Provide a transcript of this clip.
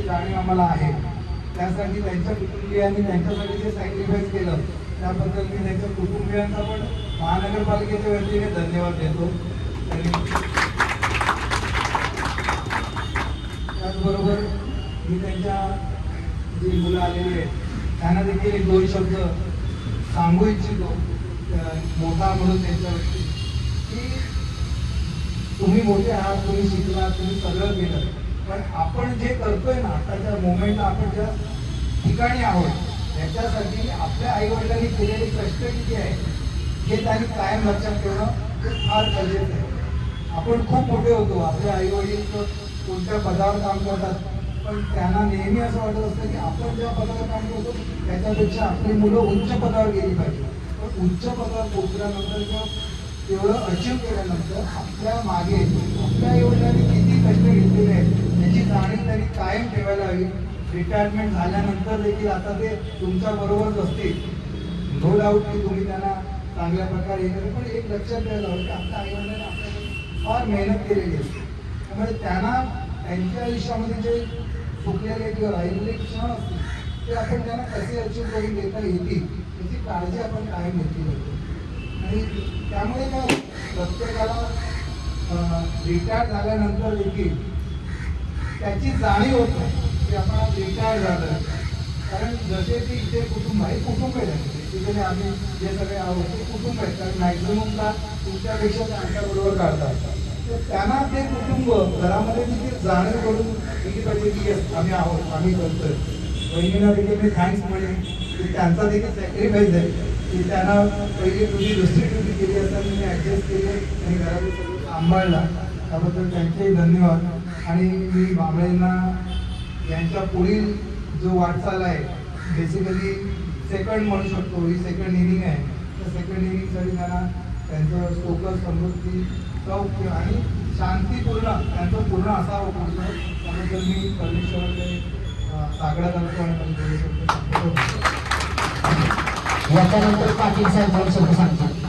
जाणीव आम्हाला आहे. त्यासाठी त्यांच्या कुटुंबियांनी त्यांच्यासाठी जे सॅक्रिफाईस केलं त्याबद्दल मी त्यांच्या कुटुंबियांचा पण महानगरपालिकेच्या वतीने धन्यवाद देतो. त्याचबरोबर मी त्यांच्या जी मुलं आलेली आहेत त्यांना देखील एक दोन शब्द सांगू इच्छितो मोठा म्हणून त्यांच्यावरती की तुम्ही मोठे आहात, तुम्ही शिकलात, तुम्ही सगळं केलं, पण आपण जे करतोय ना आताच्या मोमेंटला आपण ज्या ठिकाणी आहोत याच्यासाठी आपल्या आईवडिलांनी केलेले कष्ट किती आहे हे त्यांनी कायम लक्षात ठेवणं हे फार गरजेचं आहे. आपण खूप मोठे होतो, आपले आईवडील कोणत्या पदावर काम करतात, पण त्यांना नेहमी असं वाटत असतं की आपण ज्या पदावर काम करतो त्याच्यापेक्षा आपली मुलं उच्च पदावर गेली पाहिजे. पण उच्च पदावर पोहोचल्यानंतर किंवा तेवढं अचीव केल्यानंतर आपल्या मागे आपल्या आईवडिलांनी किती कष्ट घेतलेले आहेत याची जाणीव त्यांनी कायम ठेवायला हवी. रिटायरमेंट झाल्यानंतर देखील आता ते तुमच्या बरोबरच असतील, नो डाऊट की तुम्ही त्यांना चांगल्या प्रकारे हे करेल, पण एक लक्षात द्यायला हवं की आपल्या आईवडिलांनी आपल्याकडे फार मेहनत केलेली असते. त्यामुळे त्यांना त्यांच्या आयुष्यामध्ये जे चुकलेले किंवा राहिलेले क्षण असतील ते आपण त्यांना कसे अचीव करून देता येतील याची काळजी आपण कायम घेतली पाहिजे. आणि त्यामुळे मग प्रत्येकाला रिटायर झाल्यानंतर देखील त्याची जाणीव होत नाही की आपण आज रिटायर झालं. कारण जसे की इथे कुटुंब आहे, कुटुंब आहे बेसिकली आम्ही जे सगळे आहोत ते कुटुंब आहेत. कारण मॅक्झिममला तुमच्यापेक्षा त्यांच्याबरोबर काढतात, तर त्यांना ते कुटुंब घरामध्ये देखील जाणीव करून दिली पाहिजे की येस आम्ही आहोत, आम्ही करतोय. बहिणींना देखील मी थँक्स म्हणेन की त्यांचा देखील सॅक्रिफाईस आहे की त्यांना पहिली तुझी दुसरी ड्युटी केली असताना मी ॲडजस्ट केली आणि घरातलं सगळं सांभाळला, त्याबद्दल त्यांचेही धन्यवाद. आणि मी बांबळेंना यांच्या पुढील जो वाटचाल आहे बेसिकली सेकंड म्हणू शकतो, ही सेकंड इनिंग आहे, त्या सेकंड इनिंगसाठी त्यांना त्यांचं फोकस, समृद्धी, सौख्य आणि शांतीपूर्ण त्यांचं पूर्ण असावं पुढचं, त्याबद्दल मी परमेश्वराकडे साकडा करतो आणि याच्यानंतर पाटील साहेब सांगतात.